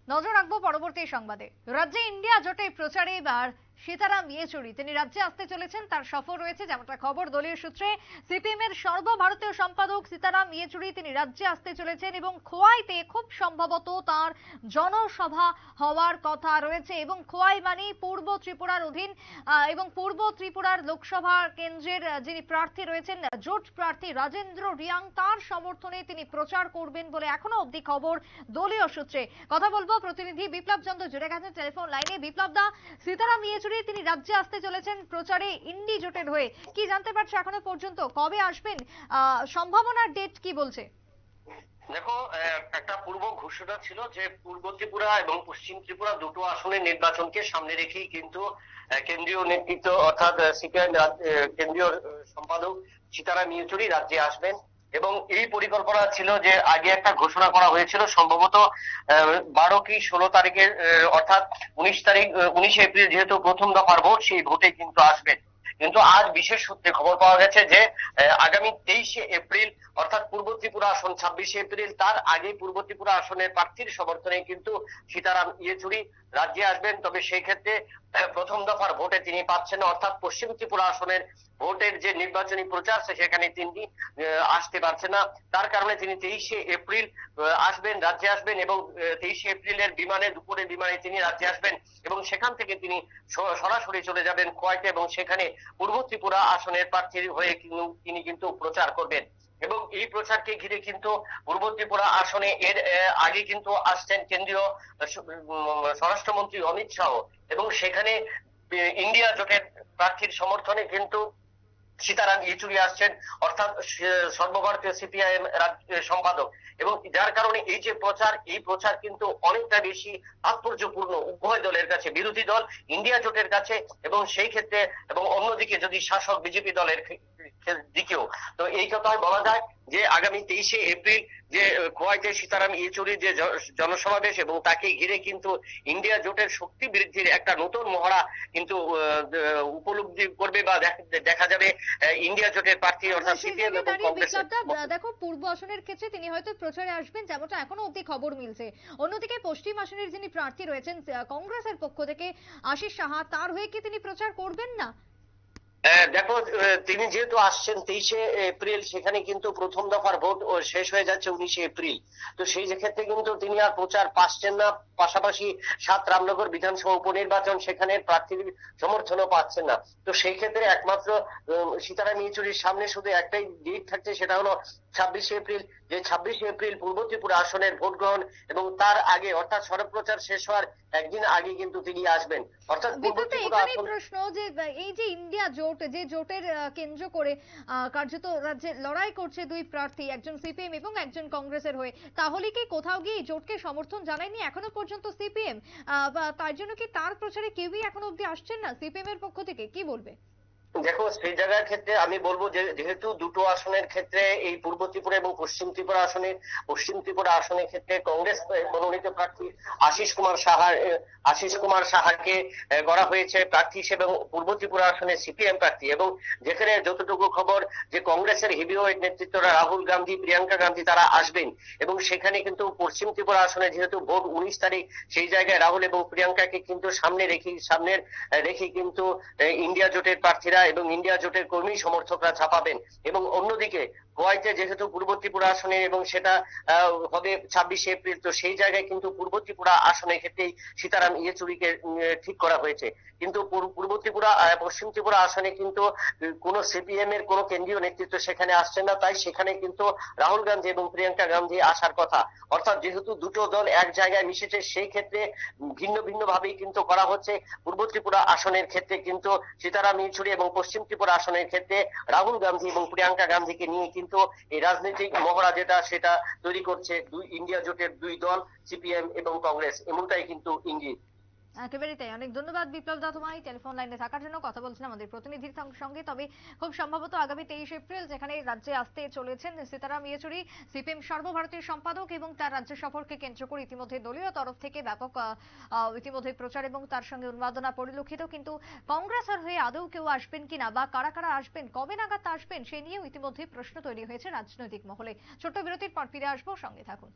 নজর রাখবো পরবর্তী সংবাদে। রাজ্যে ইন্ডিয়া জোটে প্রচারে এবার সীতারাম ইয়েচুরি তিনি রাজ্যে আসতে চলেছেন, তার সফর রয়েছে যেমনটা খবর দলীয় সূত্রে। সিপিএম এর সর্বভারতীয় সম্পাদক সীতারাম ইয়েচুরি তিনি রাজ্যে আসতে চলেছেন এবং খোয়াইতে খুব সম্ভবত তার জনসভা হওয়ার কথা রয়েছে। এবং খোয়াই মানে পূর্ব ত্রিপুরার অধীন এবং পূর্ব ত্রিপুরার লোকসভা কেন্দ্রের যিনি প্রার্থী রয়েছেন জোট প্রার্থী রাজেন্দ্র রিয়াং, তার সমর্থনে তিনি প্রচার করবেন বলে এখনো অবধি খবর দলীয় সূত্রে। কথা বলবো প্রতিনিধি বিপ্লব চন্দ্র জুড়ে গেছেন টেলিফোন লাইনে। বিপ্লব দা, সীতারাম ইয়েচুরি তিনি রাজ্যে আসতে চলেছেন প্রচারে ইন্ডি জোটের হয়ে, কি জানতে পারছো এখনো পর্যন্ত? কবে আসবেন? সম্ভাবনার ডেট কি বলছে? দেখো, একটা পূর্ব ঘোষণা ছিল যে পূর্ব ত্রিপুরা এবং পশ্চিম ত্রিপুরা দুটো আসনের নির্বাচনকে সামনে রেখেই কিন্তু কেন্দ্রীয় নেতৃত্ব অর্থাৎ সিপিআইএম কেন্দ্রীয় সম্পাদক সীতারাম ইয়েচুরি রাজ্যে আসবেন। এবং এই পরিকল্পনা ছিল যে আগে একটা ঘোষণা করা হয়েছিল সম্ভবত 12 কি 16 তারিখের, অর্থাৎ 19 এপ্রিল যেহেতু প্রথম দফার ভোট, সেই ভোটে কিন্তু আসবেন। কিন্তু আজ বিশেষ সূত্রে খবর পাওয়া গেছে যে আগামী 23 এপ্রিল অর্থাৎ পূর্ব ত্রিপুরা আসন 26 এপ্রিল, তার আগে পূর্ব ত্রিপুরা আসনের প্রার্থীর সমর্থনে কিন্তু সীতারাম ইয়েচুরি রাজ্যে আসবেন। তবে সেই ক্ষেত্রে প্রথম দফার ভোটে তিনি পাচ্ছেন না, অর্থাৎ পশ্চিম ত্রিপুরা আসনের ভোটের যে নির্বাচনী প্রচার সেখানে তিনি আসতে পারছেন না। তার কারণে তিনি 23 এপ্রিল আসবেন, রাজ্যে আসবেন এবং 23 এপ্রিলের বিমানে, দুপুরে বিমানে তিনি রাজ্যে আসবেন এবং সেখান থেকে তিনি সরাসরি চলে যাবেন খোয়াইতে এবং সেখানে পূর্ব ত্রিপুরা আসনের প্রার্থীর হয়ে তিনি কিন্তু প্রচার করবেন। এবং এই প্রচারকে ঘিরে কিন্তু পূর্ব ত্রিপুরা আসনে এর আগে কিন্তু আসছেন কেন্দ্রীয় স্বরাষ্ট্রমন্ত্রী অমিত শাহ এবং সেখানে ইন্ডিয়া জোটের প্রার্থীর সমর্থনে কিন্তু সীতারাম ইয়েচুরি আসছেন, অর্থাৎ সর্বভারতীয় সিপিআইএম সম্পাদক। এবং যার কারণে এই যে প্রচার, এই প্রচার কিন্তু অনেকটা বেশি তাৎপর্যপূর্ণ উভয় দলের কাছে, বিরোধী দল ইন্ডিয়া জোটের কাছে এবং সেই ক্ষেত্রে, এবং অন্যদিকে যদি শাসক বিজেপি দলের দিকেও। তো এই কথায় বলা যায় যে আগামী 23 এপ্রিল যে খোয়াইতে সীতারাম ইয়েচুরির যে জনসমাবেশ এবং তাকে ঘিরে কিন্তু ইন্ডিয়া জোটের শক্তি বৃদ্ধির একটা নতুন মহড়া কিন্তু উপলব্ধি করবে বা দেখা যাবে ইন্ডিয়া জোটের প্রার্থী অর্থাৎ সিপিএম এবং কংগ্রেস। দেখো, পূর্ব আসনের ক্ষেত্রে তিনি হয়তো প্রচারে আসবেন যেমনটা এখনো অবধি খবর মিলছে। অন্যদিকে পশ্চিম আসনের যিনি প্রার্থী রয়েছেন কংগ্রেসের পক্ষ থেকে আশিস সাহা, তার হয়ে কি তিনি প্রচার করবেন না? দেখো, তিনি যেহেতু আসছেন 23 এপ্রিল, সেখানে কিন্তু প্রথম দফার ভোট শেষ হয়ে যাচ্ছে 19 এপ্রিল। তো সেই ক্ষেত্রে কিন্তু তিনি আর প্রচার পাচ্ছেন না। পাশাপাশি 7 রামনগর বিধানসভা উপনির্বাচন, সেখানে প্রার্থীর সমর্থনও পাচ্ছেন না। তো সেই ক্ষেত্রে একমাত্র সীতারাম ইয়েচুরির সামনে শুধু একটাই ডেট থাকছে, সেটা হলো 26 এপ্রিল। যে 26 এপ্রিল পূর্ব ত্রিপুরা আসনের ভোট গ্রহণ এবং তার আগে অর্থাৎ সড়ক প্রচার শেষ হওয়ার একদিন আগে কিন্তু তিনি আসবেন। অর্থাৎ পূর্ব ত্রিপুরা আসন। প্রশ্ন যে এই যে ইন্ডিয়া জোট, যে জোটের কেন্দ্র করে কার্যত রাজ্যে লড়াই করছে দুই প্রার্থী, একজন সিপিএম এবং একজন কংগ্রেসের হয়ে, তাহলে কি কোথাও গিয়ে জোটকে সমর্থন জানায়নি এখনো পর্যন্ত সিপিএম? তার জন্য কি তার প্রচারে কেউই এখনো অবধি আসছেন না সিপিএম এর পক্ষ থেকে? কি বলবে? দেখো, সেই জায়গার ক্ষেত্রে আমি বলবো যে যেহেতু দুটো আসনের ক্ষেত্রে এই পূর্ব ত্রিপুরা এবং পশ্চিম ত্রিপুরা আসনের ক্ষেত্রে কংগ্রেস মনোনীত প্রার্থী আশিস কুমার সাহাকে গড়া হয়েছে প্রার্থী হিসেবে পূর্ব ত্রিপুরা আসনে সিপিএম প্রার্থী। এবং যেখানে যতটুকু খবর যে কংগ্রেসের হেভিওয়েট নেতৃত্বরা রাহুল গান্ধী, প্রিয়াঙ্কা গান্ধী তারা আসবেন এবং সেখানে কিন্তু পশ্চিম ত্রিপুরা আসনে যেহেতু ভোট 19 তারিখ, সেই জায়গায় রাহুল এবং প্রিয়াঙ্কাকে কিন্তু সামনে রেখে কিন্তু ইন্ডিয়া জোটের প্রার্থীরা এবং ইন্ডিয়া জোটের কর্মী সমর্থকরা ছাপাবেন। এবং অন্যদিকে খোয়াইতে যেহেতু পূর্ব ত্রিপুরা আসনে এবং সেটা হবে 26 এপ্রিল, তো সেই জায়গায় কিন্তু পূর্ব ত্রিপুরা আসনের ক্ষেত্রেই সীতারাম ইয়েচুরিকে ঠিক করা হয়েছে। কিন্তু পূর্ব ত্রিপুরা পশ্চিম ত্রিপুরা আসনে কিন্তু কোন সিপিএম এর কোন কেন্দ্রীয় নেতৃত্ব সেখানে আসছেন না, তাই সেখানে কিন্তু রাহুল গান্ধী এবং প্রিয়াঙ্কা গান্ধী আসার কথা। অর্থাৎ যেহেতু দুটো দল এক জায়গায় মিশেছে, সেই ক্ষেত্রে ভিন্ন ভিন্ন ভাবেই কিন্তু করা হচ্ছে। পূর্ব ত্রিপুরা আসনের ক্ষেত্রে কিন্তু সীতারাম ইয়েচুরি এবং পশ্চিম ত্রিপুরা আসনের ক্ষেত্রে রাহুল গান্ধী এবং প্রিয়াঙ্কা গান্ধীকে নিয়ে কিন্তু এই রাজনৈতিক মহড়া সেটা তৈরি করছে ইন্ডিয়া জোটের দুই দল সিপিএম এবং কংগ্রেস, এমনটাই কিন্তু ইঙ্গিত। একেবারেই তাই। অনেক ধন্যবাদ বিপ্লব দা তোমায় টেলিফোন লাইনে থাকার জন্য। কথা বলছিলাম আমাদের প্রতিনিধির সঙ্গে। তবে খুব সম্ভবত আগামী 23 এপ্রিল যেখানে রাজ্যে আসতে চলেছেন সীতারাম ইয়েচুরি, সিপিএম সর্বভারতীয় সম্পাদক, এবং তার রাজ্য সফরকে কেন্দ্র করে ইতিমধ্যে দলীয় তরফ থেকে ব্যাপক ইতিমধ্যে প্রচার এবং তার সঙ্গে উন্মাদনা পরিলক্ষিত। কিন্তু কংগ্রেসের হয়ে আদৌ কেউ আসবেন কিনা বা কারা কারা আসবেন, কবে নাগাদ আসবেন, সে নিয়েও ইতিমধ্যে প্রশ্ন তৈরি হয়েছে রাজনৈতিক মহলে। ছোট্ট বিরতির পর ফিরে আসবো, সঙ্গে থাকুন।